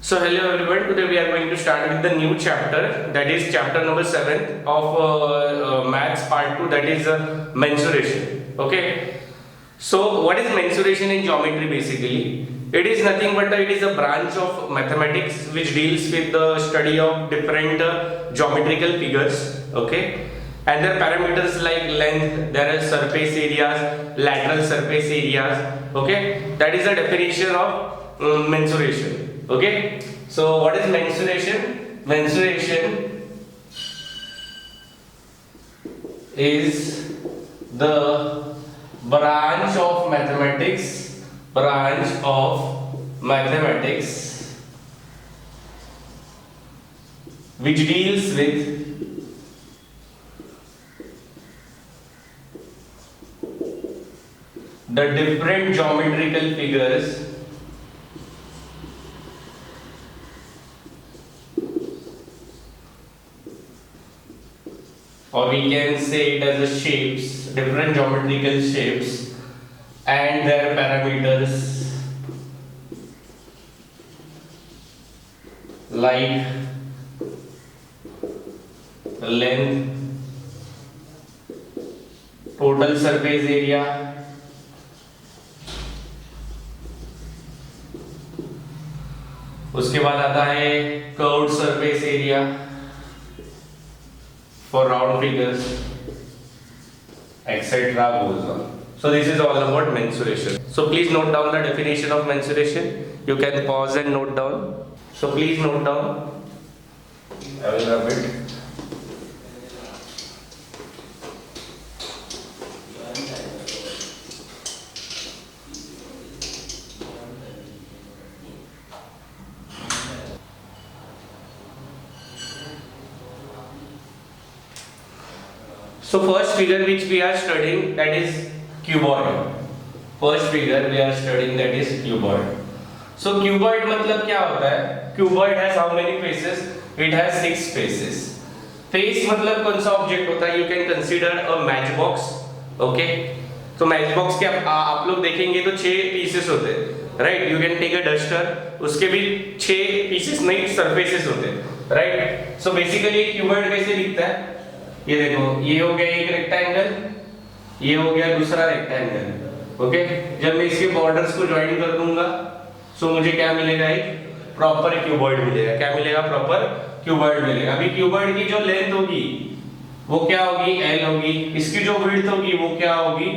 So hello everyone. Today we are going to start with the new chapter, that is chapter number 7 of maths part 2, that is mensuration. Okay. So what is mensuration in geometry basically? It is nothing but it is a branch of mathematics which deals with the study of different geometrical figures. Okay. And their parameters like length, there are surface areas, lateral surface areas. Okay. That is the definition of mensuration. Okay, so what is mensuration? Mensuration is the branch of mathematics which deals with the different geometrical figures or we can say it as a shapes, different geometrical shapes and their parameters like length, total surface area, उसके बाद आता है curved surface area for round figures, etc. goes on. So this is all about mensuration. So please note down the definition of mensuration. You can pause and note down. So please note down. I will rub it. So first figure which we are studying, that is cuboid. First figure we are studying, that is cuboid. So cuboid मतलब क्या होता है? Cuboid has how many faces? It has 6 faces. Face मतलब कौन सा object होता है? You can consider a matchbox. Okay? तो matchbox के आप लोग देखेंगे तो 6 pieces होते हैं. Right? You can take a duster. उसके भी 6 pieces नहीं surfaces होते हैं. Right? So basically cuboid कैसे दिखता है? ये देखो, ये हो गया एक रेक्टेंगल, ये हो गया दूसरा रेक्टेंगल. ओके, जब मैं इसके बॉर्डर्स को ज्वाइन कर दूंगा सो मुझे क्या मिलेगा? एक प्रॉपर क्यूबॉइड मिलेगा. क्या मिलेगा? प्रॉपर क्यूबॉइड मिलेगा. अभी क्यूबॉइड की जो लेंथ होगी वो क्या होगी? L होगी. इसकी जो विड्थ होगी वो क्या होगी?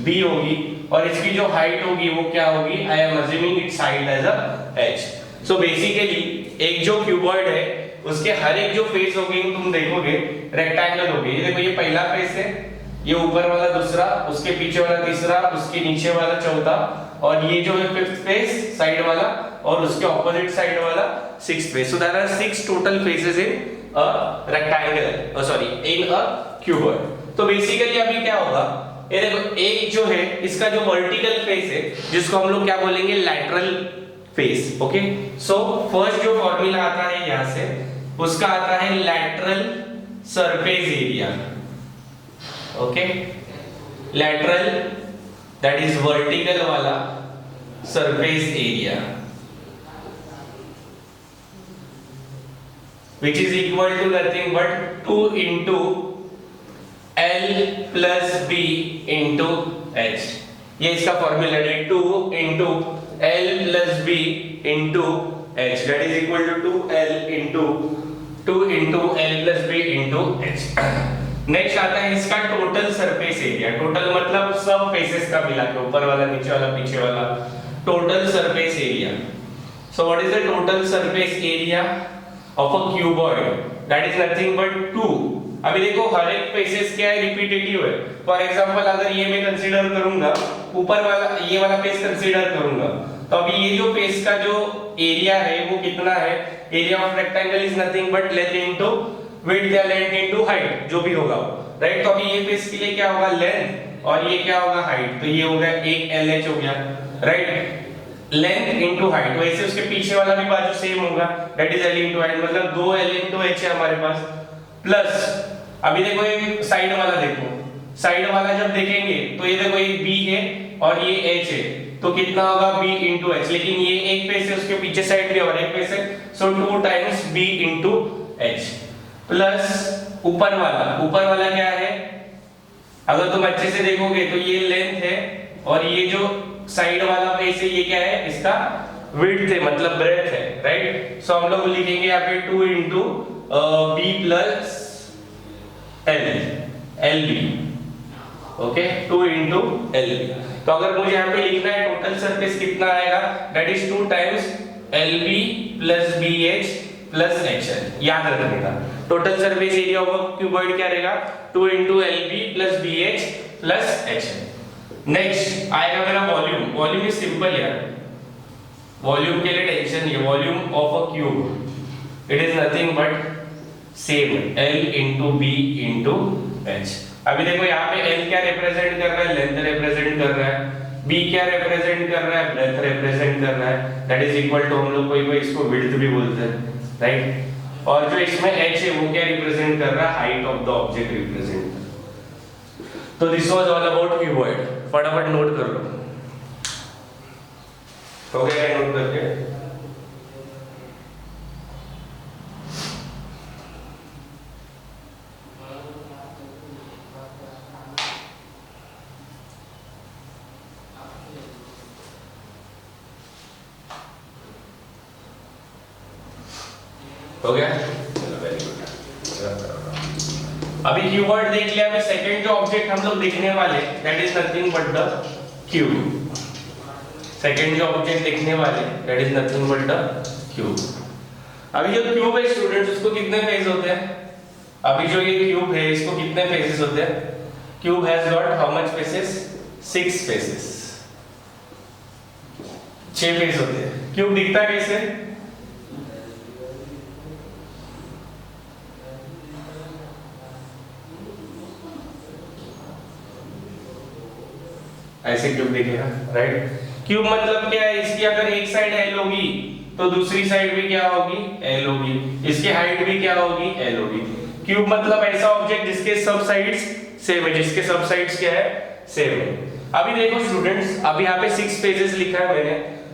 B होगी. और इसकी जो हाइट होगी वो क्या होगी? I am assuming its height as a h. So basically एक जो क्यूबॉइड है उसके हर एक जो फेस होगी तुम देखोगे रेक्टेंगल होगी. ये देखो, ये पहला फेस है, ये ऊपर वाला दूसरा, उसके पीछे वाला तीसरा, उसके नीचे वाला चौथा, और ये जो है फिफ्थ फेस साइड वाला, और उसके ऑपोजिट साइड वाला sixth face. So there are 6 total faces in a rectangle, sorry in a cuboid. तो बेसिकली अभी क्या होगा, ये देखो एक जो है इसका जो वर्टिकल फेस है जिसको हम लोग क्या बोलेंगे? Lateral face. Okay, so first जो फॉर्मूला आता है यहां से उसका आता है lateral surface area. Okay, lateral that is vertical वाला surface area which is equal to nothing but 2 into L plus B into H. ये इसका फॉर्मूला है 2 into L plus B into H, that is equal to 2 into L plus B into H. Next आता है इसका total surface area. Total मतलब सब faces का मिला के, ऊपर वाला, नीचे वाला, पीछे वाला, total surface area. So what is the total surface area of a cuboid? That is nothing but 2. अभी देखो हर एक फेसेस क्या है? रिपीटेटिव है. फॉर एग्जांपल अगर ये मैं कंसीडर करूंगा, ऊपर वाला ये वाला फेस कंसीडर करूंगा, तो अभी ये जो फेस का जो एरिया है वो कितना है? Area of rectangle is nothing but length into width या लेंथ इनटू हाइट, जो भी होगा, राइट? तो अभी ये फेस के लिए क्या होगा? लेंथ, और ये क्या होगा? हाइट. तो ये हो गया एक LH हो गया, राइट? Length into height. वैसे उसके पीछे वाला भी बाजू सेम होगा, that is L into height, मतलब 2L इनटू H है हमारे पास. प्लस अभी देखो एक साइड वाला देखो, साइड वाला जब देखेंगे तो ये देखो एक B है और ये H है, तो कितना होगा b into h, लेकिन ये एक फेस है उसके पीछे साइड भी और एक फेस है, सो 2 times b into h plus ऊपर वाला क्या है, अगर तुम अच्छे से देखोगे तो ये लेंथ है और ये जो साइड वाला फेस है ये क्या है, इसका विड्थ है मतलब ब्रेथ है, राइट। सो हम लोग लिखेंगे यहाँ पे 2 into b plus lb, okay 2 into lb। तो अगर मुझे यहाँ पे लिखना है टोटल सरफेस कितना आएगा, that is 2 times lb plus bh plus hl, याद रखने का total surface area of cuboid क्या रहेगा, 2 into lb plus bh plus hl। Next आएगा मेरा वॉल्यूम। वॉल्यूम इज सिंपल यार, वॉल्यूम के लिए टेंशन नहीं, volume of a cube it is nothing but same L into B into H। अभी देखो यहाँ पे L क्या रिप्रेजेंट कर रहा है, लेंथ रिप्रेजेंट कर रहा है, B क्या रिप्रेजेंट कर रहा है, ब्रेथ रिप्रेजेंट कर रहा है, दैट इज इक्वल टू हम लोग कोई इसको विड्थ भी बोलते हैं, राइट। और जो इसमें H है वो क्या रिप्रेजेंट कर रहा है, height of the object represent. तो this was all about cuboid. फटाफट नोट कर लो, हो गया क्या नोट करके? हो गया, चलो वेरी गुड। अभी क्यूबॉइड देख लिया, अभी सेकंड जो ऑब्जेक्ट हम लोग देखने वाले that is nothing but the cube. Second जो ऑब्जेक्ट देखने वाले that is nothing but the cube. अभी जो क्यूब है स्टूडेंट्स उसको कितने फेस होते हैं, अभी जो ये क्यूब है इसको कितने फेसेस होते हैं, cube has got how much faces, 6 faces, 6 face होते हैं। क्यूब दिखता कैसे, ऐसे क्यूब दिखेगा, राइट। क्यूब मतलब क्या है, इसकी अगर एक साइड L होगी तो दूसरी साइड भी क्या होगी, L होगी, इसकी हाइट भी क्या होगी, L होगी। क्यूब मतलब ऐसा ऑब्जेक्ट जिसके सब साइड्स सेम है, जिसके सब साइड्स क्या है, सेम है। अभी देखो स्टूडेंट्स, अभी यहाँ पे 6 पेजेस लिखा है मैंने,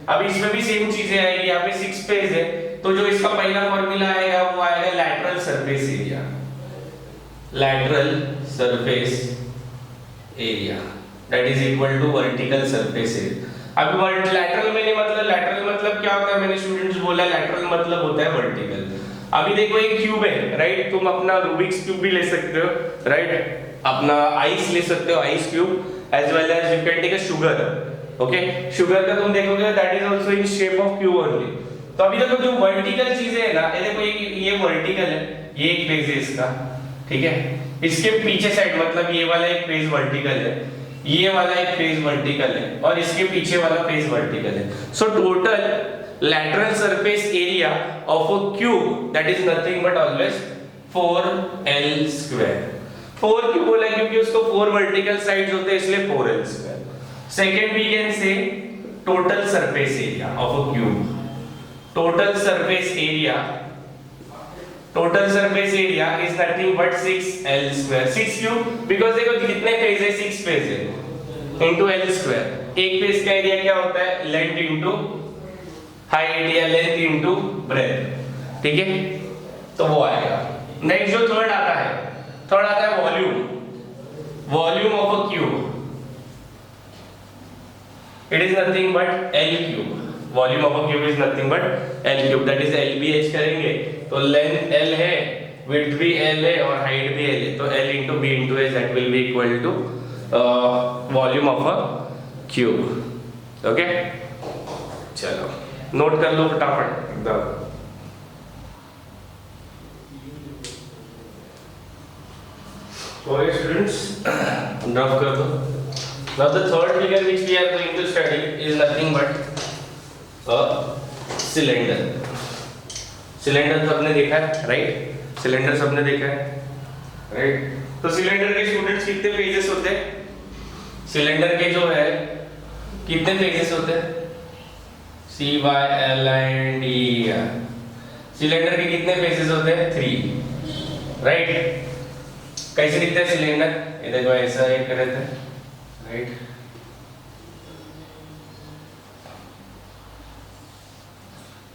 अभी इसमें भी सेम चीजें आएगी। यहाँ पे 6 पेज है तो जो इसका पहला फॉर्मूला आएगा वो आएगा lateral surface area, lateral surface area that is equal to vertical surface area. अब लैटरल मैंने मतलब लैटरल मतलब क्या होता है, मैंने स्टूडेंट्स बोला लैटरल मतलब होता है वर्टिकल। अभी देखो एक क्यूब है, राइट, तुम अपना रूबिक्स क्यूब भी ले सकते हो, राइट, अपना आइस ले सकते हो, ice cube, as well as you can take a sugar, okay. Sugar का तुम देखोगे that is also in shape of cube only. तो अभी देखो जो वर्टिकल चीजें है ना, ये देखो ये वर्टिकल है, ये एक फेस है इसका, ठीक है, इसके पीछे साइड मतलब ये वाला एक फेस वर्टिकल है, ये वाला एक फेस वर्टिकल है और इसके पीछे वाला फेस वर्टिकल है। So total lateral surface area of a cube that is nothing but always 4l square. 4 क्यों बोला, क्योंकि उसको 4 वर्टिकल साइड्स होते हैं इसलिए 4l square. Second we can say total surface area of a cube, total surface area, total surface area is nothing but 6l square. 6 क्यों, because देखो कितने फेस है, 6 फेस है इनटू l स्क्वायर। एक face का एरिया क्या होता है, लेंथ इनटू हाइट या लेंथ इनटू ब्रेथ, ठीक है, तो वो आएगा। नेक्स्ट जो थर्ड आता है volume, volume of a cube it is nothing but l cube. Volume of a cube is nothing but l cube, that is lbh करेंगे तो लेंथ l है, विड्थ भी l है और हाइट भी l है, तो l into b into h that will be equal to volume of a cube, okay. चलो नोट कर लो फटाफट एकदम। ओके स्टूडेंट्स, ड्रॉप कर दो। Now the third figure which we are going to study is nothing but a cylinder. Cylinder सबने देखा है, right, cylinder सबने देखा है, राइट। तो सिलेंडर के स्टूडेंट्स कितने फेजेस होते हैं, सिलेंडर के जो है कितने फेजेस होते हैं, CYLINDER। सिलेंडर के कितने फेजेस होते हैं, 3, राइट। कैसे दिखता है सिलेंडर, ये देखो ऐसा एक रहता है, राइट,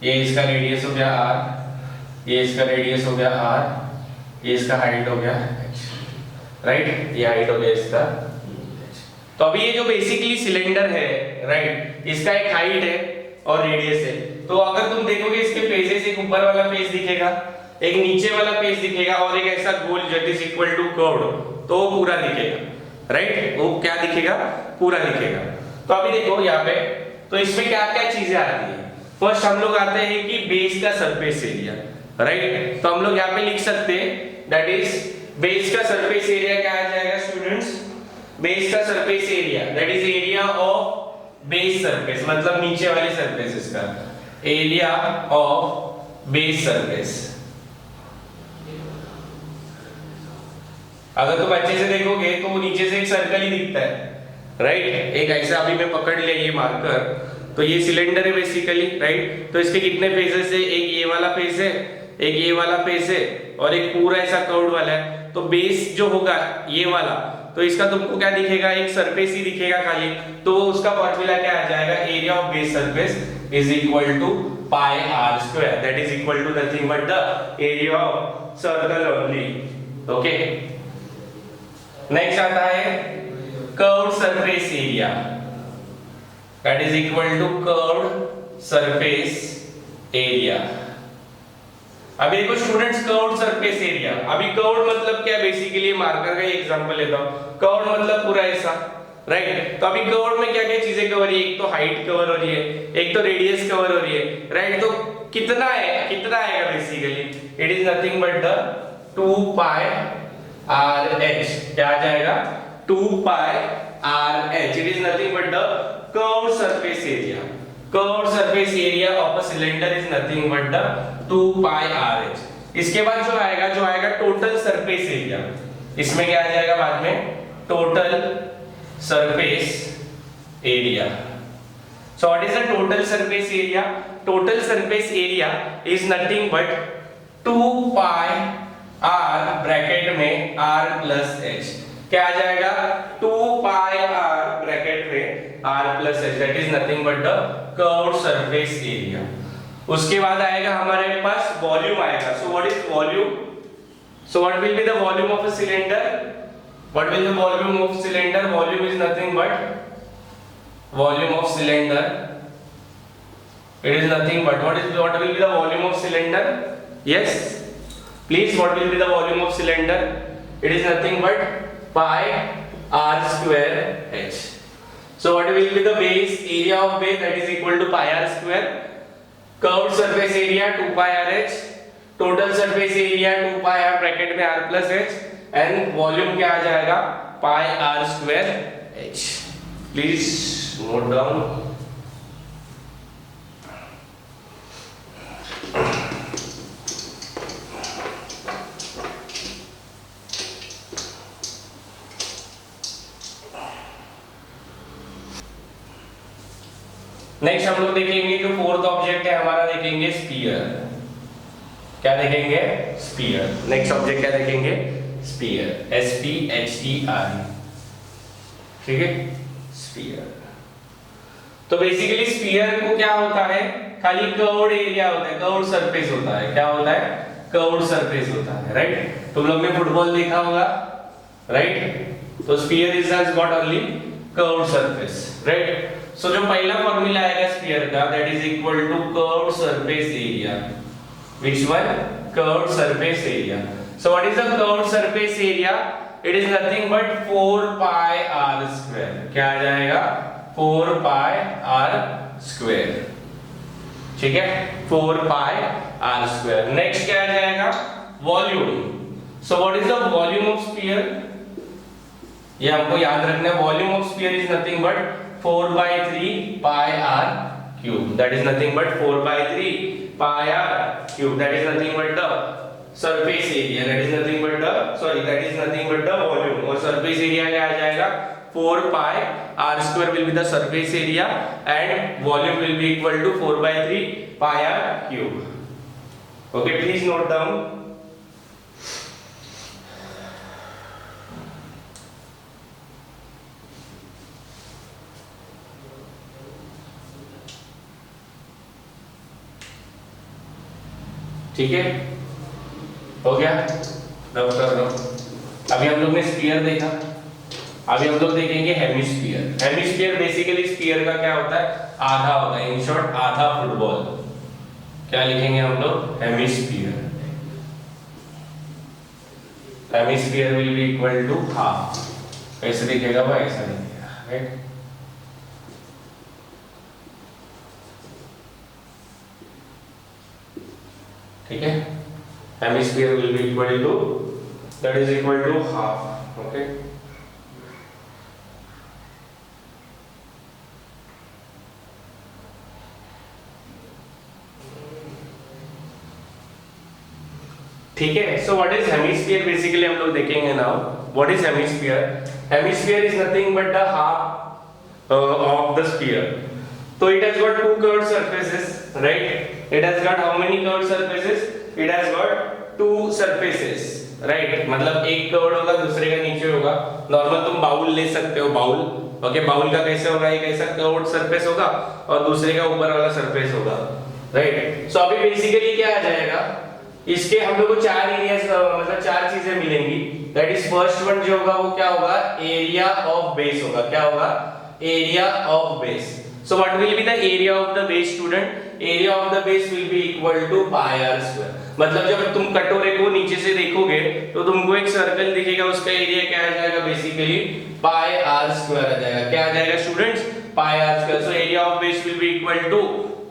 ये इसका रेडियस हो गया r, ये इसका रेडियस हो गया r, ये इसका हाइट हो गया h, राइट, ये हाइट हो गया इसका। तो अभी ये जो बेसिकली सिलेंडर है, राइट, इसका एक हाइट है और रेडियस है। तो अगर तुम देखोगे इसके फेसेस, एक ऊपर वाला फेस दिखेगा, एक नीचे वाला फेस दिखेगा और एक ऐसा गोल that is equal to curve, तो वो पूरा दिखेगा, राइट, वो क्या दिखेगा, पूरा दिखेगा। तो अभी देखो यहाँ पे, तो इसमें क्या क्या चीजें आती है। फर्स्ट हम लोग आते हैं कि बेस का सरफेस एरिया, राइट। तो हम लोग यहाँ पे लिख सकते हैं दैट इज बेस का सरफेस एरिया क्या आ जाएगा स्टूडेंट्स, बेस का surface area that is area of base surface, मतलब नीचे वाले सरफेसेस का एरिया ऑफ बेस सरफेस। अगर तुम अच्छे से देखोगे तो वो नीचे से एक सर्कल ही दिखता है, राइट, एक ऐसा अभी मैं पकड़ लिया ये मार्कर, तो ये सिलेंडर है बेसिकली, राइट। तो इसके कितने फेसेस है, एक ये वाला फेस है, एक ये वाला फेस है और एक पूरा ऐसा कर्व्ड वाला है। तो बेस जो होगा ये वाला, तो इसका तुमको क्या दिखेगा, एक सरफेस ही दिखेगा खाली, तो उसका फॉर्मूला क्या आ जाएगा, area of base surface is equal to pi r square, that is equal to nothing but the area of circle only, okay. Next आता है curved surface area, that is equal to curved surface area. अभी देखो students, curved surface area, अभी curved मतलब क्या, basically marker का example लेता हूं। कर्व्ड मतलब पूरा ऐसा, राइट। तो अभी कर्व्ड में क्या क्या चीजें कवर है, एक तो हाइट कवर हो रही है, एक तो रेडियस कवर हो रही है, राइट। तो कितना है, कितना आएगा basically, it is nothing but the 2 pi r h, क्या आ जाएगा, 2 pi r h, it is nothing but the curved surface area. Curved surface area of a cylinder is nothing but the 2 pi r h. इसके बाद जो आएगा total surface area, इसमें क्या आ जाएगा बाद में, total surface area. So what is the total surface area? Total surface area is nothing but 2 pi r bracket में r plus h, क्या आ जाएगा, 2 pi r ब्रैकेट में r plus h, that is nothing but the curved surface area। उसके बाद आएगा हमारे पास volume आएगा। So what is volume? So what will be the volume of a cylinder? What will the volume of cylinder? Volume is nothing but volume of cylinder, it is nothing but what will be the volume of cylinder? Yes, please, what will be the volume of cylinder? It is nothing but pi r square h. So what will be the base area of base, that is equal to pi r square, curved surface area 2 pi r h, total surface area 2 pi r bracket में r plus h, and volume क्या आ जाएगा, pi r square h। Please note down। Next हम लोग देखेंगे जो fourth object है हमारा, देखेंगे स्फीयर। क्या देखेंगे, स्फीयर। नेक्स्ट ऑब्जेक्ट क्या देखेंगे, स्फीयर, SPHER, ठीक है, स्फीयर। तो बेसिकली स्फीयर को क्या होता है, खाली कर्व्ड एरिया होता है, कर्व्ड सरफेस होता है, क्या होता है, कर्व्ड सरफेस होता है, राइट। तुम लोग ने फुटबॉल देखा होगा, राइट। तो sphere is has got only curved surface, right. So जो पहला फॉर्मूला आएगा स्फीयर का, that is equal to curved surface area. Which one, curved surface area. So what is the curved surface area? It is nothing but 4 pi r square, क्या आ जाएगा, 4 pi r square, ठीक है, 4 pi r square. Next क्या आ जाएगा, volume. So what is the volume of sphere? ये हमको याद रखना है, volume of sphere is nothing but 4/3 pi r cube, that is nothing but 4/3 pi r cube, that is nothing but the surface area, that is nothing but the that is nothing but the volume। और surface area क्या आ जाएगा, 4 pi r square will be the surface area and volume will be equal to 4/3 pi r cube। Okay, please note down। ठीक है, हो गया doctor. अभी हम लोग ने स्फीयर देखा, अभी हम लोग देखेंगे हेमिस्फीयर। हेमिस्फीयर बेसिकली स्फीयर का क्या होता है, आधा होता है, इन शॉर्ट आधा फुटबॉल। क्या लिखेंगे हम लोग, hemisphere. Hemisphere will be equal to half. कैसे दिखेगा वो, ऐसा दिखेगा, राइट। ठीक है, hemisphere will be equal to, that is equal to half. Okay, ठीक है। So what is hemisphere, basically हम लोग देखेंगे now what is hemisphere. Hemisphere is nothing but the half of the sphere. So it has got two curved surfaces, right? It has got how many curved surfaces? It has got two surfaces, right? मतलब एक curve होगा, दूसरे का नीचे होगा। Normal तुम bowl ले सकते हो, बाउल, ओके, बाउल का कैसे होगा, एक ऐसा कर्व्ड सरफेस होगा और दूसरे का ऊपर वाला सरफेस होगा, राइट। सो अभी बेसिकली क्या आ जाएगा, इसके हम लोग को चार एरियाज, मतलब चार चीजें मिलेंगी। दैट इज फर्स्ट वन जो होगा वो क्या होगा, एरिया ऑफ बेस होगा। क्या होगा, area of base. So what will be the area of the base, student? Area of the base will be equal to pi r square. मतलब जब तुम कटोरे को नीचे से देखोगे तो तुमको एक सर्कल दिखेगा, उसका एरिया क्या आ जाएगा, बेसिकली पाई आर स्क्वायर आ जाएगा। क्या आ जाएगा students, pi r square. So area of base will be equal to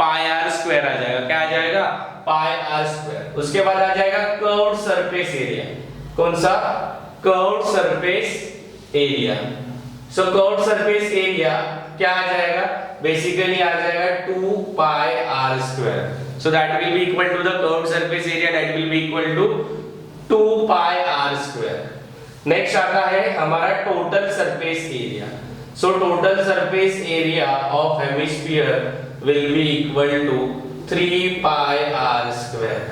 pi r square आ जाएगा। क्या आ जाएगा, पाई आर स्क्वायर। उसके बाद आ जाएगा कर्व्ड सरफेस एरिया। कौन सा, कर्व्ड सरफेस एरिया। सो कर्व्ड सरफेस एरिया क्या आ जाएगा, बेसिकली आ जाएगा 2 pi r square. So that will be equal to the curved surface area, that will be equal to 2 pi r square. Next आता है हमारा total surface area. So total surface area of hemisphere will be equal to 3 pi r square.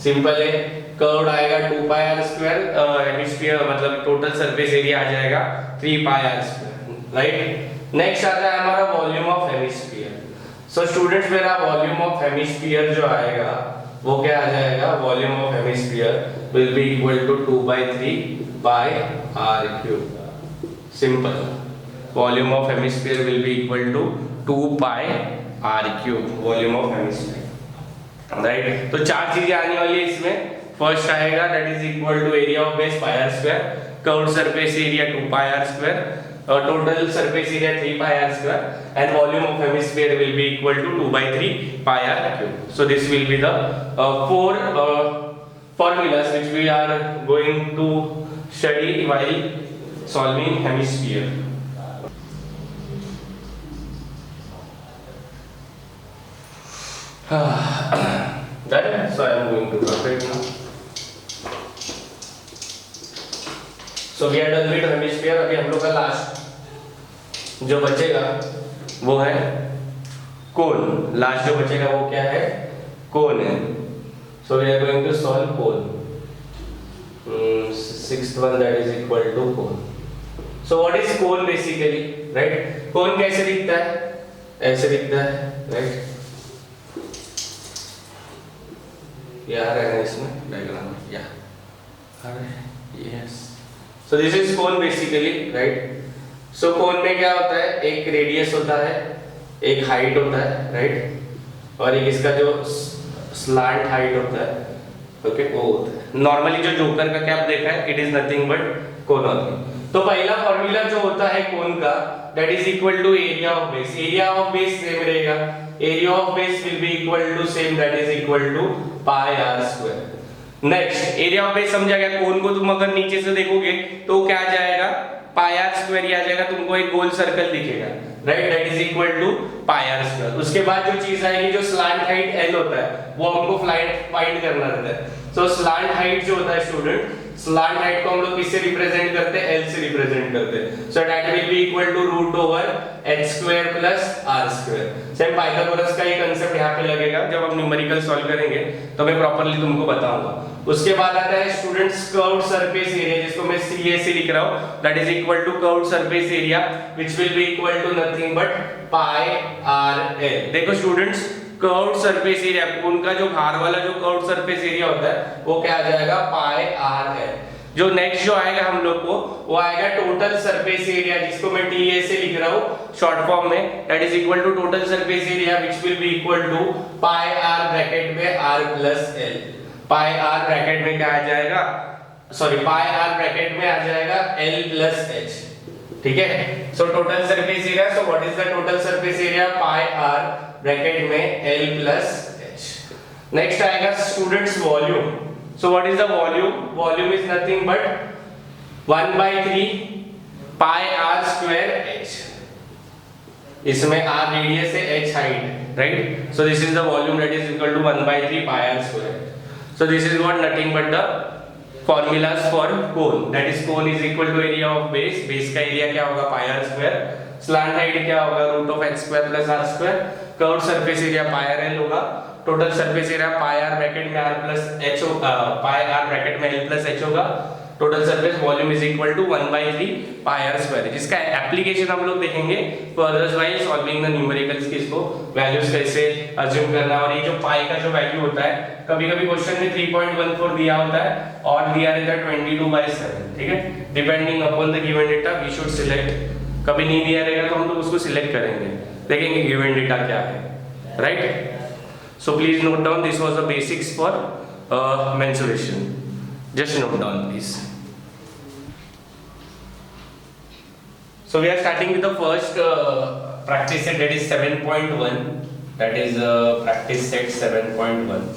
Simple है, curved आएगा 2 pi r square, hemisphere मतलब total surface area आ जाएगा 3 pi r square, right. Next आता है हमारा volume of hemisphere. So students मेरा volume of hemisphere जो आएगा वो क्या आ जाएगा, volume of hemisphere will be equal to 2/3 by r cube। Simple, volume of hemisphere will be equal to 2 pi r cube, volume of hemisphere, right. तो चार चीजें आने वाली है इसमें। फर्स्ट आएगा that is equal to area of base pi r square, curved surface area 2 pi r square, total surface area 3 pi r square, and volume of hemisphere will be equal to 2/3 pi r cube. So this will be the four formulas which we are going to study while solving hemisphere. Done. So I am going to drop it now. So we are done with hemisphere. अभी हम लोग का last जो बचेगा वो है कोन। Last जो बचेगा वो क्या है, कोन है। So we are going to solve cone. Sixth one that is equal to cone. So what is cone basically, right. Cone कैसे दिखता है, ऐसे दिखता है, राइट। ये आ रहा है इसमें डायग्राम, या आ रहा है, yes. So this is cone basically, right? So cone में क्या होता है, एक रेडियस होता है, एक हाइट होता है, राइट, और एक इसका जो स्लांट हाइट होता है, ओके, वो होता है। नॉर्मली जो जोकर का कैप देखा है, it is nothing but cone होती। तो पहला फॉर्मूला जो होता है कोन का, that is equal to area of base. Area of base same रहेगा, area of base will be equal to same, that is equal to pi r square. Next area of base समझा गया। कोन को तुम अगर नीचे से देखोगे तो क्या आ जाएगा, पाई आर स्क्वायर ही आ जाएगा। तुमको एक गोल सर्कल दिखेगा, right, that is equal to pi r square. उसके बाद जो चीज आएगी, जो स्लांट हाइट एल होता है, वो हमको फाइंड करना रहता है। सो स्लांट हाइट जो होता है स्टूडेंट, स्लांट हाइट को हम लोग किससे रिप्रेजेंट करते हैं, एल से रिप्रेजेंट करते हैं। So that will be equal to root over h square plus r square. Same Pythagoras का ही कांसेप्ट यहाँ पे लगेगा। जब हम न्यूमेरिकल सॉल्व करेंगे तो मैं प्रॉपर्ली तुमको बताऊंगा। उसके बाद आता है स्टूडेंट्स कर्व्ड सरफेस एरिया, जिसको मैं CA लिख रहा हूँ, that is equal to curved surface area which will be equal to nothing but pi r l। देखो students, curved surface area, cone का जो बाहर वाला जो कर्व्ड सरफेस एरिया होता है वो क्या आ जाएगा, पाई आर है। जो नेक्स्ट जो आएगा हम लोग को वो आएगा टोटल सरफेस एरिया, जिसको मैं टीए से लिख रहा हूँ शॉर्ट फॉर्म में, that is equal to total surface area which will be equal to pi r bracket में r plus l. Pi r bracket में क्या आ जाएगा, सॉरी पाई आर ब्रैकेट में आ जाएगा एल प्लस एच, ठीक है। So total surface area, so what is the total surface area, pi r bracket में एल प्लस एच। नेक्स्ट आएगा students volume. So what is the volume? Volume is nothing but 1/3 pi r square h. इसमें r radius है, h height, right? So this is the volume that is equal to 1/3 pi r square. So this is what nothing but the formulas for cone. That is cone is equal to area of base. Base का area क्या होगा, pi r square. Slant height क्या होगा, root of h square plus r square. Curved surface area pi r l होगा. Total surface area pi r bracket में r plus h होगा, pi r bracket में l plus h होगा। Total surface volume is equal to 1/3 pi r square, जिसका application हम लोग देखेंगे further while solving the numericals की, इसको वैल्यूज कैसे अज्यूम करना। और ये जो पाई का जो वैल्यू होता है, कभी-कभी क्वेश्चन में 3.14 दिया होता है और दिया रहता है 22/7, ठीक है। Depending upon the given data we should select, कभी नहीं दिया रहेगा तो हम लोग उसको सिलेक्ट करेंगे, देखेंगे गिवन डेटा क्या है, right. So please note down, this was the basics for mensuration. Just note down please. So we are starting with the first practice set, that is 7.1. That is practice set 7.1.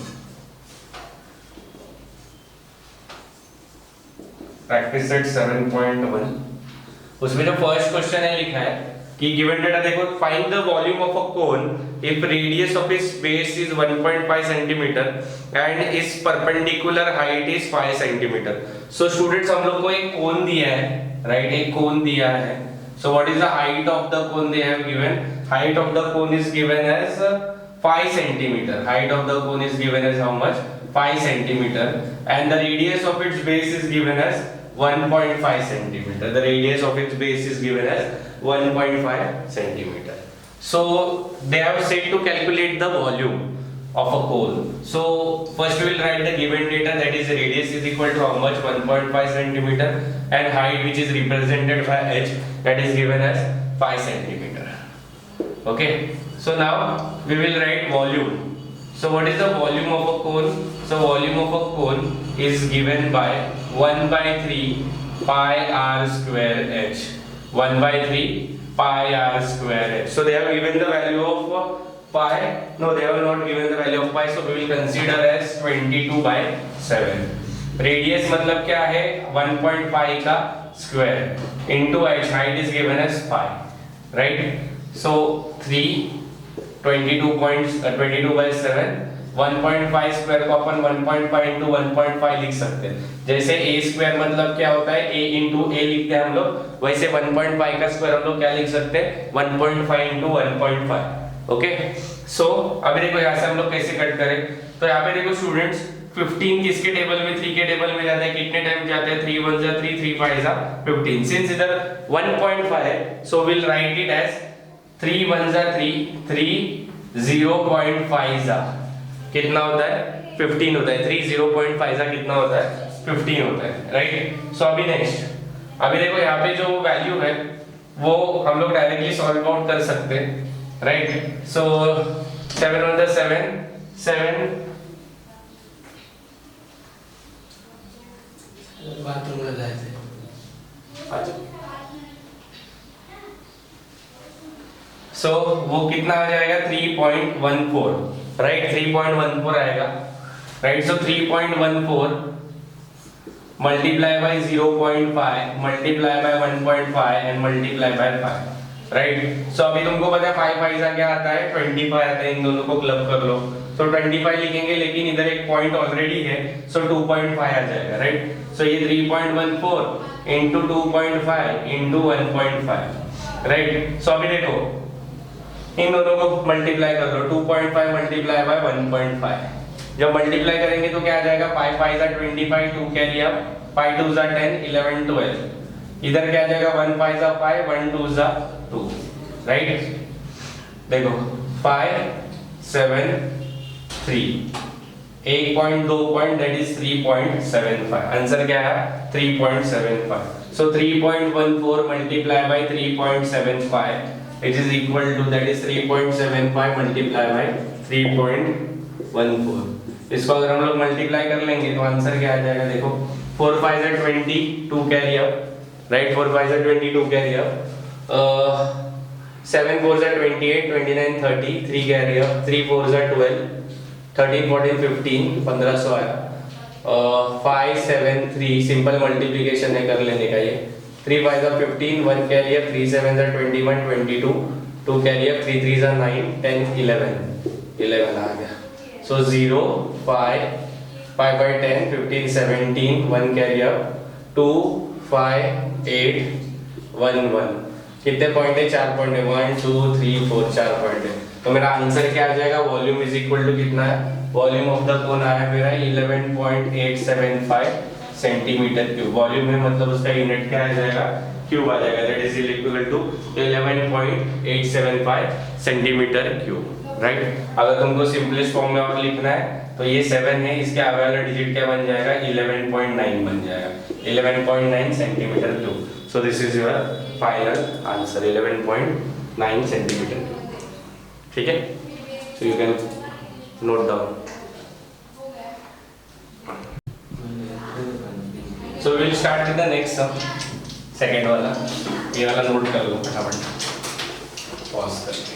Practice set 7.1. उसमें जो first question है लिखा है कि given data देखो, find the volume of a cone if radius of its base is 1.5 centimetre and it's perpendicular height is 5 centimetre. So students हम लोग को एक कोन दिया है, राइट, एक कोन दिया है। So what is the height of the cone they have given, height of the cone is given as 5 centimetre, height of the cone is given as how much, 5 centimetre, and the radius of its base is given as 1.5 centimeter. The radius of its base is given as 1.5 centimeter. So they have said to calculate the volume of a cone. So first we will write the given data, that is radius is equal to how much, 1.5 centimeter, and height which is represented by h, that is given as 5 centimeter. Okay. So now we will write volume. So what is the volume of a cone? So volume of a cone is given by 1/3 pi r square h. 1/3 pi r square h. So they have given the value of pi. No, they have not given the value of pi. So we will consider as 22/7. Radius मतलब क्या है, 1.5 का square into h. Height is given as 5, right? So 22/7, 1.5 square को अपन 1.5 into 1.5 लिख सकते हैं। जैसे a square मतलब क्या होता है, a into a लिखते हैं हम लोग, वैसे 1.5 का स्क्वायर हम लोग क्या लिख सकते हैं, 1.5 into 1.5। ओके, सो अभी देखो यहाँ से हम लोग कैसे कट करें। तो यहाँ पे देखो स्टूडेंट्स, 15 किसके टेबल में, 3 के टेबल में जाता है, कितने टाइम जाते हैं, 3 1 जा 3, 3 5 जा 15। सिंस इधर 1.5 है, so will write it as 3 1 जा 3, 3 0.5 जा कितना होता है, 15 होता है। 3 0.5 जा कितना होता है, 15 होता है, राइट। सो अभी नेक्स्ट, अभी देखो यहाँ पे जो वैल्यू है वो हम लोग डायरेक्टली सॉल्व आउट कर सकते हैं, राइट। सो 7 1 जा 7, 7 बाथरूम में जाए सो वो कितना आ जाएगा, 3.14, राइट, 3.14 आएगा, right. So 3.14 multiply by 0.5 multiply by 1.5 and multiply by 5, right. So अभी तुमको पता है 5 5 का क्या आता है, 25 आता है। इन दोनों को क्लब कर लो, सो 25 लिखेंगे, लेकिन इधर एक पॉइंट ऑलरेडी है, सो 2.5 आ जाएगा, राइट। सो ये 3.14 into 2.5 into 1.5, राइट। सो अभी देखो इन दोनों को मल्टीप्लाई कर लो, 2.5 मल्टीप्लाई बाय 1.5। जब मल्टीप्लाई करेंगे तो क्या आ जाएगा, 5 5 जा 25, 2 कैरी अप, 5 2 जा 10, 11 12। इधर क्या आ जाएगा, 1 5 जा 5, 1 2 जा 2, राइट। देखो 5 एक point, 2 point, that is 3.75। Answer क्या है? 3.75। So 3.14 multiply by 3.75 it is equal to, that is 3.75 multiply by 3.14। इसको अगर हम लोग मल्टीप्लाई कर लेंगे तो आंसर क्या आ जाएगा? देखो 4 5 are 20, 2 carry up, right? 4 5 are 20, 2 carry up. 7 4 are 28, 29 30, 3 carry up, 3 4 are 12, 13 14 15, 1500 आया। 5 7 3 सिंपल मल्टीप्लिकेशन है कर लेने का ये। 3 5 are 15, 1 carry up, 3 7 are 21 22, 2 carry up, 3 3 are 9 10 11 आ गया। So 0 5 5 by 10 15 17, 1 carry up, 2 5 8 1 1। कितने पॉइंट है? 4 पॉइंट है। 1 2 3 4 4 पॉइंट है। तो मेरा आंसर क्या आ जाएगा? वॉल्यूम इज इक्वल टू कितना है? वॉल्यूम ऑफ द कोन आया मेरा 11.875 सेंटीमीटर क्यूब। वॉल्यूम है मतलब उसका यूनिट क्या आ जाएगा? क्यूब आ जाएगा। That is equal to 11.875 centimetre cube, right? अगर तुमको सिंपलेस्ट फॉर्म में और लिखना है तो ये 7 है, इसके आगे वाला डिजिट क्या बन जाएगा? 11.9 बन जाएगा। 11.9 centimetre cube. So this is your final answer, 11.9 centimetre cube. ठीक है? So you can note down. So we will start with the next sum, second वाला। ये वाला नोट कर लो फटाफट, पॉज करके।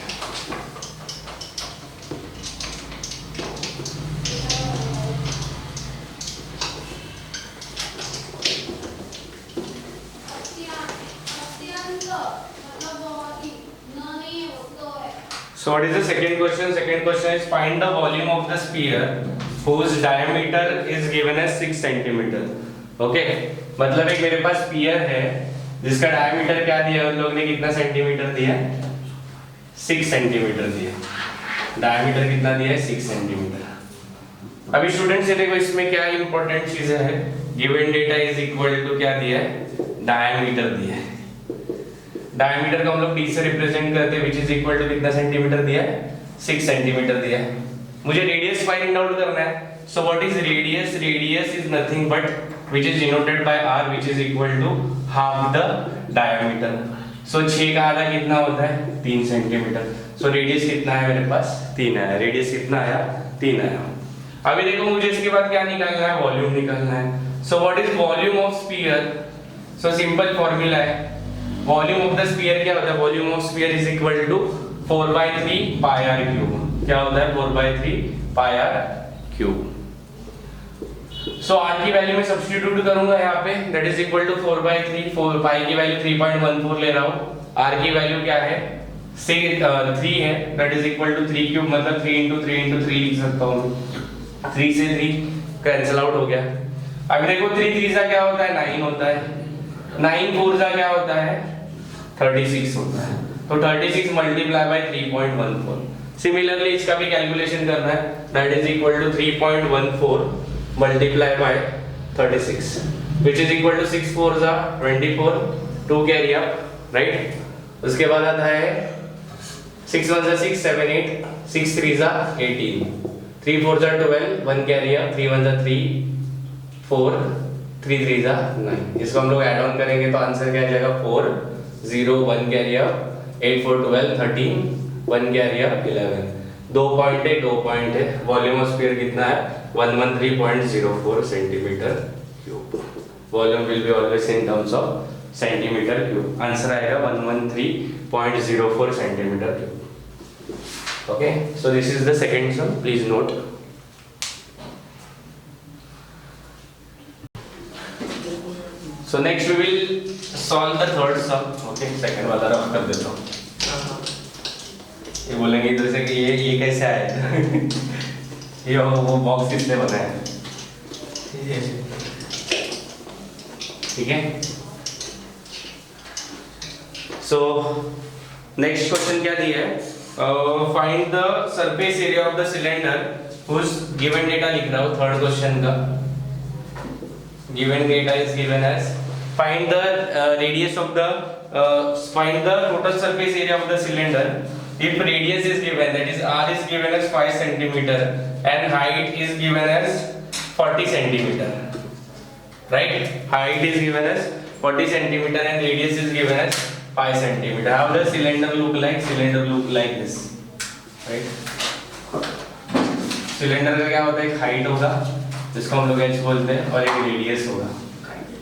So what is the second question? Second question is find the volume of the sphere whose diameter is given as 6 centimeter. Okay? मतलब एक मेरे पास sphere है जिसका डायमीटर क्या दिया है? उन लोग ने कितना सेंटीमीटर दिया? 6 सेंटीमीटर दिया। डायमीटर कितना दिया है? 6 सेंटीमीटर। अभी स्टूडेंट्स ये देखो, इसमें क्या इंपॉर्टेंट चीजें हैं? Given data is equal to क्या दिया है? डायमीटर दिया है। डायमीटर को हम लोग d से रिप्रेजेंट करते हैं, which is equal to कितना सेंटीमीटर दिया है? 6 सेंटीमीटर दिया है। मुझे रेडियस फाइंड आउट करना है। So what is radius? Radius is nothing but which is denoted by r, which is equal to half the diameter. So 6 का आधा कितना होता है? 3 सेंटीमीटर। So रेडियस कितना है मेरे पास? 3 आया। रेडियस कितना आया? 3 आया। अभी देखो मुझे इसके बाद क्या निकालना है? वॉल्यूम निकालना है। So what is volume of sphere? So simple formula है। वॉल्यूम ऑफ द स्फीयर क्या होता है? Volume of sphere is equal to 4/3 pi r cube. क्या होता है? 4/3 pi r cube. So r की वैल्यू में सब्स्टिट्यूट करूंगा यहाँ पे, that is equal to 4/3। 4 pi की वैल्यू 3.14 ले रहा हूँ। आर की वैल्यू क्या है? 3 है, that is equal to 3 cube, मतलब 3 into 3 into 3 लिख सकता हूँ। 3 से 3 कैंसिल आउट हो गया। अब देखो 3 3 का क्या होता है? 9 होता है। 9 4 का क्या होता है? 36 होता है। तो 36 मल्टीप्लाई बाय 3.14। सिमिलरली इसका भी कैलकुलेशन करना है, that is equal to 3.14 multiply by 36, which is equal to 6 4 जा 24, 2 कैरी अप, राइट? उसके बाद आता है 6 1 जा 6 7 8, 6 3 जा 18, 3 4 जा 12, 1 कैरी अप, 3 1 जा 3 4, 3 3 जा 9। इसको हम लोग ऐड ऑन करेंगे तो आंसर क्या आ जाएगा? 4 0 1 carry up, 8 4 12 13, 1 carry up 11। 2 point है, 2 पॉइंट है। वॉल्यूम ऑफ स्फीयर कितना है? 113.04 centimetre cube. Volume will be always in terms of centimetre cube. Answer आएगा 113.04 centimetre cube. Okay, so this is the second some, please note. So next we will solve the third sum. Okay, second वाला rough कर देता हूँ। ये बोलेंगे इधर से कि ये कैसे आया? ये वो बॉक्स किसने बनाया? ठीक है। So next question क्या दिया है? Find the surface area of the cylinder whose given data लिख रहा हूँ थर्ड क्वेश्चन का। Given data is given as find the radius of the find the total surface area of the cylinder if radius is given, that is r is given as 5 centimeter and height is given as 40 centimeter, right? Height is given as 40 centimeter and radius is given as 5 centimeter. How does cylinder look like? Cylinder look like this, right? Cylinder का क्या होता है, एक height होगा जिसको हम लोग h बोलते हैं और एक रेडियस होगा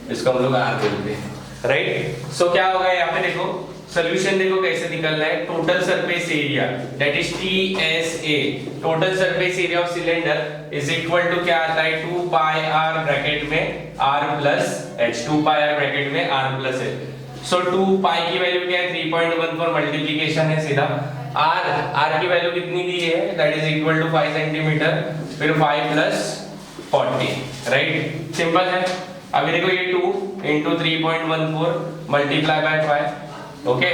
जिसको हम लोग r बोलते हैं, राइट? सो क्या होगा यहाँ पे देखो, सोल्यूशन देखो कैसे निकलना है। Total surface area that is TSA, total surface area of cylinder is equal to क्या आता है, 2 पाई r ब्रैकेट में r plus h, 2 pi r bracket में r plus h। So 2 pi की वैल्यू क्या है, 3.14 मल्टीप्लिकेशन है सीधा, r की वैल्यू कितनी दी है, that is equal to 5 centimetre, फिर 5 प्लस 40, राइट? सिंपल है। अभी देखो ये 2 into 3.14 मल्टीप्लाई बाय 5, ओके,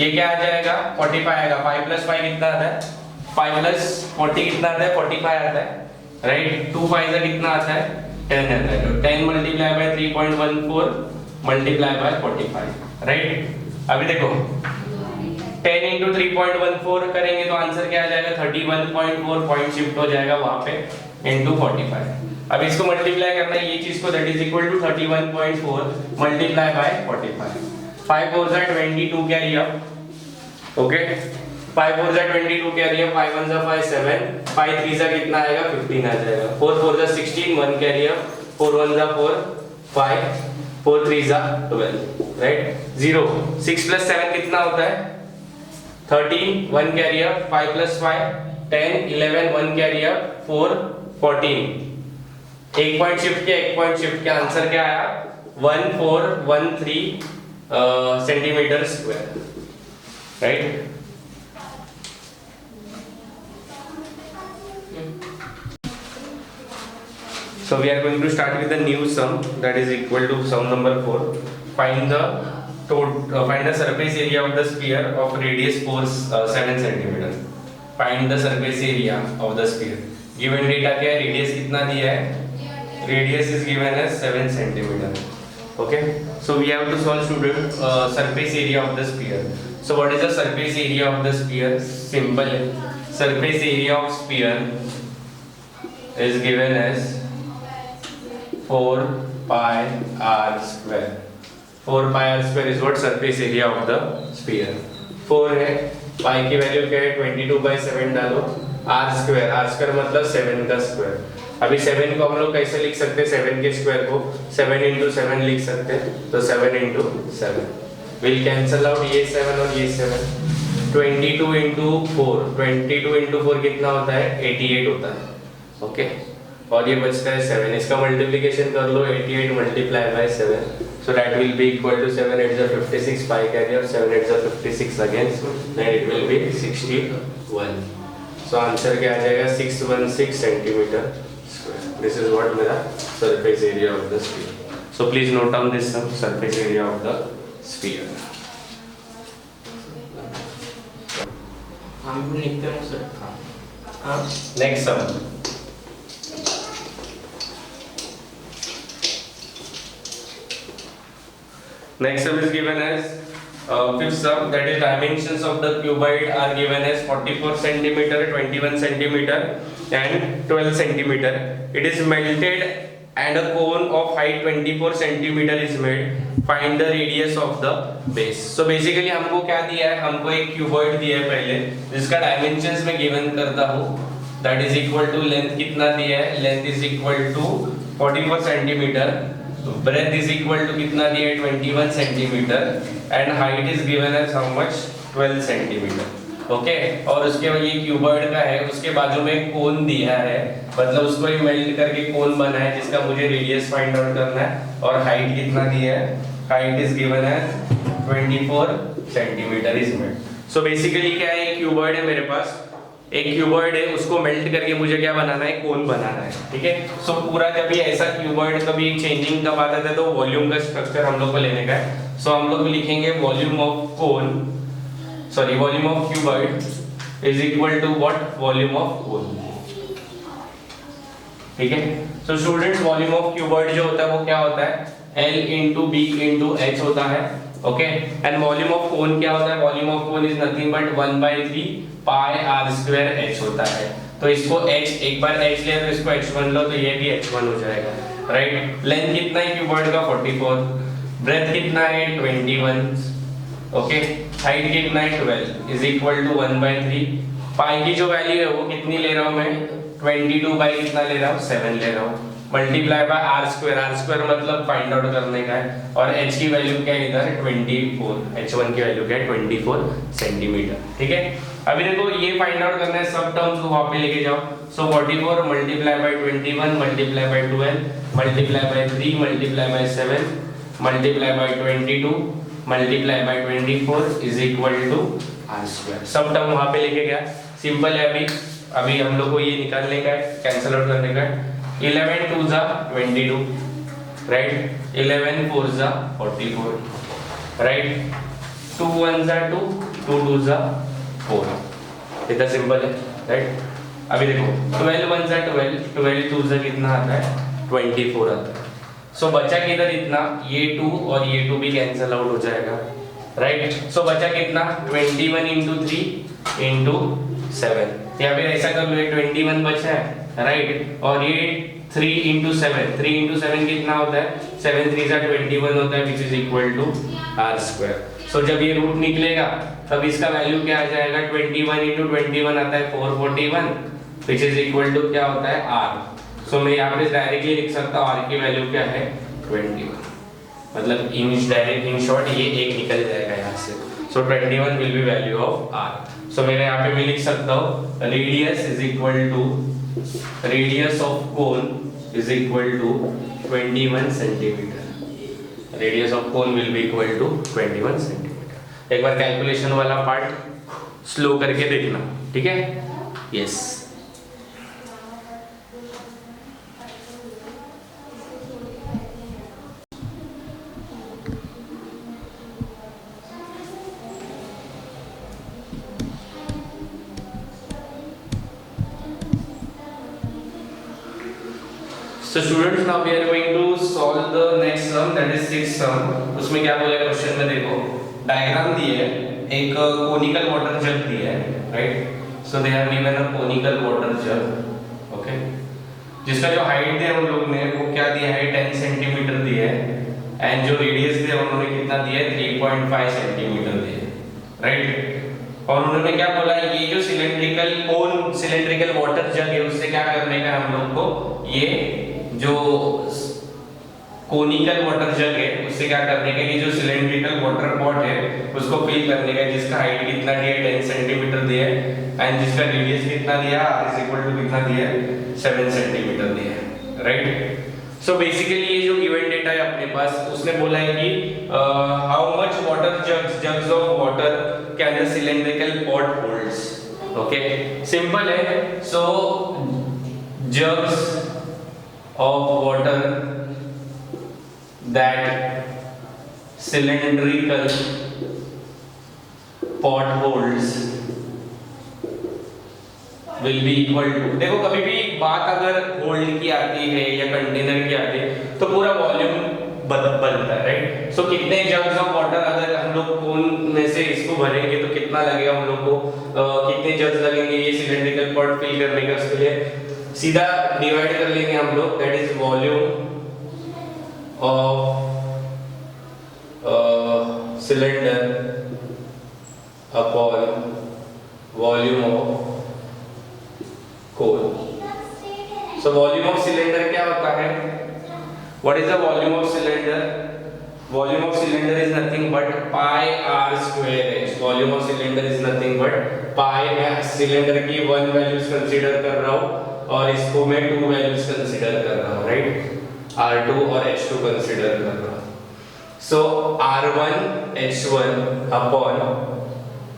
ये क्या आ जाएगा, 45 आएगा। 5 प्लस 5 कितना आता है, 5 प्लस 40 कितना आता है, 45 आता है, राइट? 2 5 से कितना आता है, 10 आता है। तो 10 multiply by 3.14 multiply by 45, right? अभी देखो 10 into 3.14 करेंगे तो आंसर क्या आ जाएगा, 31.4, पॉइंट शिफ्ट हो जाएगा वहां पे into 45। अब इसको मल्टीप्लाई करना है ये चीज को, that is equal to 31.4 multiply by 45। 5 4 जा 22 कैरी अप, ओके, 5 4 जा 22 कैरी अप, 5 1 जा 5 7, 5 3 जा कितना आएगा, 15 आ जाएगा। 4 4 जा 16, 1 कैरी अप, 4 1 जा 4 5, 4 3 जा 12, राइट? 0 6 प्लस 7 कितना होता है, 13, 1 carry up, 5 plus 5 10, 11, 1 carry up, 4 14, एक पॉइंट शिफ्ट किया, एक पॉइंट शिफ्ट किया, आंसर क्या आया, 1413 centimetre square, right? So we are going to start with the new sum, that is equal to sum number 4. Find the surface area of the sphere of radius 7 centimeter. Find the surface area of the sphere. Given data क्या है, radius कितना दिया है, radius is given as 7 centimeter. Okay, so we have to solve student surface area of the sphere. So what is the surface area of the sphere? Simple, surface area of sphere is given as 4 pi r square. 4 pi r square is what surface area of the sphere. 4 है, pi की value क्या है, 22/7 डालो, r square मतलब 7 का square. अभी 7 को हम लोग कैसे लिख सकते हैं, 7 के स्क्वायर को 7 into 7 लिख सकते हैं, तो 7 into 7 विल कैंसल आउट, ये 7 और ये 7। 22 into 4 कितना होता है, 88 होता है, ओके, और ये बचता है 7। इसका मल्टीप्लिकेशन कर लो, 88 multiply by 7, so that will be equal to 7 8 जा 56 पाई कैरी और 7 8 जा 56 again, then it will be 61। So answer क्या आ जाएगा, 616 centimetre square. This is what मेरा surface area of the sphere. So please note down this sum, surface area of the sphere. हम भी लिखते हैं सर। हाँ, next sum, next sum is given as fifth sum, that is dimensions of the cuboid are given as 44 centimeter, 21 centimeter and 12 centimeter. It is melted and a cone of height 24 centimeter is made. Find the radius of the base. So basically हमको क्या दिया है, हमको एक cuboid दिया है पहले, जिसका dimensions में given करता हूँ, that is equal to length कितना दिया है, length is equal to 44 centimeter, breadth is equal to कितना दिया है, 21 centimetre, and height is given as how much, 12 centimetre, okay. और उसके बाद ये क्यूबॉइड का है, उसके बाजू में कोन दिया है, मतलब उसको ही मेल्ट करके कोन बना है जिसका मुझे रेडियस फाइंड आउट करना है, और हाइट कितना दिया है, height is given as 24 centimetre is made. So basically क्या है, एक क्यूबॉइड है मेरे पास, एक क्यूबॉइड है, उसको मेल्ट करके मुझे क्या बनाना है, कोन बनाना है, ठीक है। सो पूरा जब भी ऐसा क्यूबॉइड कभी चेंजिंग कब आता है तो वॉल्यूम का स्ट्रक्चर हम लोग को लेने का है। सो हम लोग लिखेंगे volume of cone, sorry volume of cuboid is equal to what, volume of cone, ठीक है। So students volume of cuboid जो होता है वो क्या होता है, L into B into H होता है, ओके। एंड वॉल्यूम ऑफ कोन क्या होता है? Volume of cone is nothing but 1/3 pi r square h होता है। तो इसको h, एक बार h लिया तो इसको h1 लो, तो ये भी h1 हो जाएगा, राइट। लेंथ कितना है क्यूबॉइड का? 44। ब्रेथ कितना है? 21। ओके। हाइट कितना है? 12 इज इक्वल टू 1/3 पाई की जो वैल्यू है वो कितनी ले रहा हूं मैं? 22 बाई कितना ले रहा हूं? 7 ले रहा हूं, मल्टीप्लाई बाय r स्क्वायर मतलब फाइंड आउट करने का है। और h की वैल्यू क्या है इधर? 24। h1 की वैल्यू क्या है? 24 सेंटीमीटर, ठीक है। अभी देखो ये फाइंड आउट करना है, सब टर्म्स को वहां पे लेके जाओ। So 44 multiply by 21 multiply by 12 multiply by 3 multiply by 7 multiply by 22 multiply by 24 is equal to r square. सब टर्म वहां पे लेके गया, सिंपल है। अभी हम लोग को ये निकालने का है, कैंसिल आउट करने का है। 11 2 जा 22, राइट। 11 4 जा 44, राइट। 2 1 जा 2, 2 2 जा 4, इतना सिंपल है, राइट। अभी देखो 12 1 जा 12, 12 2 जा कितना आता है? 24 आता है। सो बचा किधर इतना? ये 2 और ये 2 भी कैंसिल आउट हो जाएगा, राइट। सो बचा कितना? 21 into 3 into 7। यहाँ पे ऐसा कर लो, ये 21 बचा है, राइट। और ये 3 into 7, 3 into 7 कितना होता है? 7 3 जा 21 होता है, which is equal to r square. So जब ये रूट निकलेगा तब इसका वैल्यू क्या आ जाएगा? 21 into 21 आता है 441, विच इज इक्वल टू क्या होता है? r। सो मैं यहाँ पे डायरेक्टली लिख सकता हूँ r की वैल्यू क्या है? 21। मतलब इन शॉर्ट ये एक निकल जाएगा यहाँ से। So 21 will be value of r। So मेरे यहाँ पे मैं लिख सकता हूँ radius is equal to, radius of cone is equal to 21 centimetre. Radius of cone will be equal to 21 centimetre. एक बार कैलकुलेशन वाला पार्ट स्लो करके देखना, ठीक है? Yes. So students, now we are going to solve the next sum, that is 6th sum। उसमें क्या बोला है क्वेश्चन में? देखो डायग्राम दी है, एक कोनिकल वाटर जग दिया है, right. So they have given a conical water jug, okay, जिसका जो हाइट दिया हम लोग ने वो क्या दिया है? 10 सेंटीमीटर दिया है। एंड जो रेडियस दिया उन्होंने कितना दिया है? 3.5 सेंटीमीटर दिया है, राइट। और उन्होंने क्या बोला? ये जो सिलेंड्रिकल वाटर जग है उससे क्या करने का हम लोग को? ये जो कोनिकल वाटर जग है उससे क्या करने का? ये जो सिलेंड्रिकल वाटर पॉट है उसको फिल करने का, जिसका हाइट कितना दिया है? 10 सेंटीमीटर दिया है। एंड जिसका रेडियस कितना दिया? r इज इक्वल टू कितना दिया है? 7 सेंटीमीटर दिया है, राइट। सो बेसिकली ये जो गिवन डेटा है अपने पास, उसने बोला है कि how much water jugs of water can the cylindrical pot holds. Okay, simple है। सो jugs of water that cylindrical pot holds will be equal to, देखो कभी भी बात अगर होल्ड की आती है या कंटेनर की आती है तो पूरा वॉल्यूम बनता है, राइट। सो कितने जग्स ऑफ वाटर अगर हम लोग कोन में से इसको भरेंगे तो कितना लगेगा हम लोग को? कितने जग्स लगेंगे ये सिलेंड्रिकल पॉट फिल करने का? उसके लिए सीधा डिवाइड कर लेंगे हम लोग, that is volume of cylinder upon volume of cone. So volume of cylinder क्या होता है? What is the volume of cylinder? Volume of cylinder is nothing but pi r square h। Volume of cylinder is nothing but पाई, मैं cylinder की 1 values consider कर रहा हूं और इसको मैं 2 वैल्यूज कंसीडर कर रहा हूं, राइट। r2 और h2 कंसीडर कर रहा हूं। सो r1 h1 अपॉन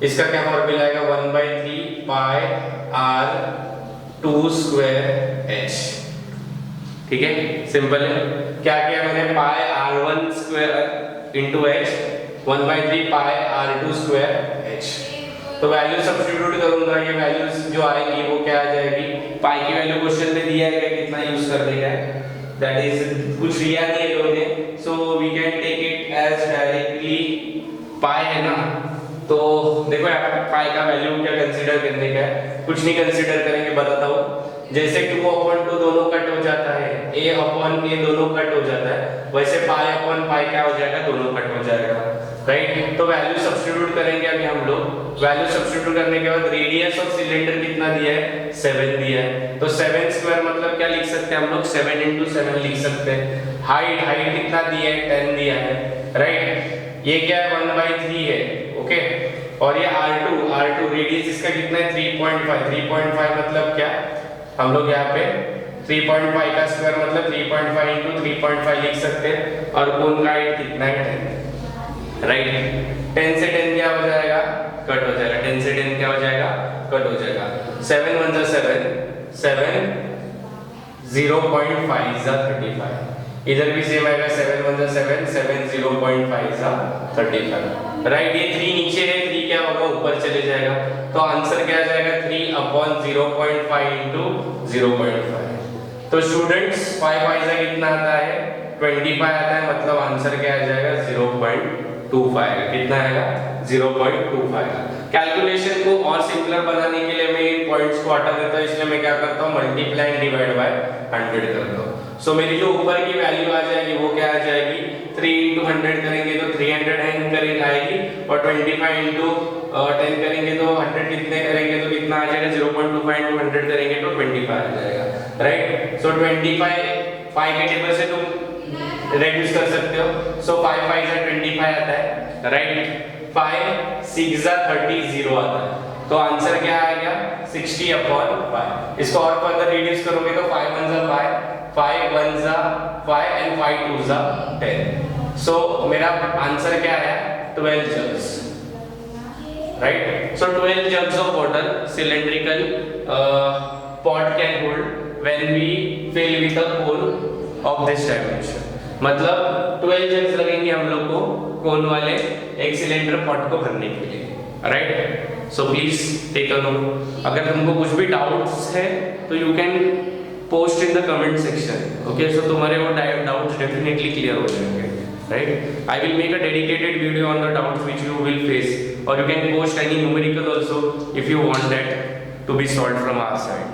इसका क्या फॉर्मूला आएगा? 1/3 पाई r2 स्क्वायर h, ठीक है, सिंपल है। क्या किया मैंने? पाई r1 स्क्वायर इनटू h 1/3 पाई r2 स्क्वायर h। तो वैल्यू सब्स्टिट्यूट करूंगा, ये वैल्यूज जो आएगी वो क्या आ जाएगी? पाई की वैल्यू क्वेश्चन में दिया है, कितना यूज कर देगा, दैट इज कुछ दिया नहीं है लोगों ने, so we can take it as directly pi है ना, तो देखो यहाँ पाई का वैल्यू क्या कंसीडर करने का है, कुछ नहीं कंसीडर करेंगे, बताता हूँ। जैसे 2/2 दोनों कट हो जाता है, a/a दोनों कट हो जाता है, वैसे पाई क्या हो जाएगा, दोनों कट हो जाएगा, राइट। तो वैल्यू सब्स्टिट्यूट करेंगे अभी हम लोग। वैल्यू सब्स्टिट्यूट करने के बाद रेडियस ऑफ सिलेंडर कितना दिया है, 7 दिया है, तो 7 स्क्वायर मतलब क्या लिख सकते हैं हम लोग, 7 × 7 लिख सकते हैं। हाइट कितना दिया है, 10 दिया है, राइट। ये क्या है, 1/3 है, ओके। और ये R2 रेडियस इसका कितना है, 3.5 मतलब क्या, हम लोग यहाँ पे 3.5 का स्क्वायर मतलब 3.5 × 3.5 लिख सकते हैं। और कोन का हाइट कितना है, 10, राइट। 10 से 10 क्या हो जाएगा, कट हो जाएगा, 10 से 10 क्या हो जाएगा, कट हो जाएगा। 7 × 1 7, 7 0.5 = 35। इधर भी सेम आएगा, 7 × 1 7, 7 0.5 = 35, राइट। ये 3 नीचे है, 3 क्या होगा, ऊपर चले जाएगा, तो आंसर क्या आ जाएगा, 3/0.5 × 0.5। तो स्टूडेंट्स 5 कितना आता है, 25 आता है, मतलब आंसर क्या आ जाएगा, 0.25। कितना आएगा, 0.25। कैलकुलेशन को और सिंपलर बनाने के लिए मैं इन पॉइंट्स को हटा देता हूं, इसलिए मैं क्या करता हूं, मल्टीप्लाई एंड डिवाइड बाय 100 करता हूं। सो मेरी जो ऊपर की वैल्यू आ जाएगी वो क्या आ जाएगी, 3 × 100 करेंगे तो 300 आएगी, और 25 × 10 करेंगे तो 100 कितने करेंगे तो कितना आ जाएगा, 0.25 × 100 करेंगे तो 25 आ जाएगा, राइट। सो 25 5 के टेबल से तुम रेड्यूस कर सकते हो। सो 5 5 = 25 आता है, राइट। 5 6 = 30 0 आता है, तो आंसर क्या आएगा, 60/5। इसको और फर्दर रिड्यूस करोगे तो 5 1 = 5, 5 1 = 5 एंड 5 2 = 10। सो मेरा आंसर क्या है, 12 jugs, right? So 12 jugs of water cylindrical pot can hold when we fill with a coal of this dimension। मतलब 12 jugs लगेंगे हम लोग को कोन वाले एक सिलेंडर पॉट को भरने के लिए, right. So please take a note. अगर तुमको कुछ भी डाउट्स है तो you can post in the comment section, okay. So तुम्हारे वो डाउट्स डेफिनेटली क्लियर हो जाएंगे, right? I will make a dedicated video on the doubts which you will face, or you can post any numerical also if you want that to be solved from our side.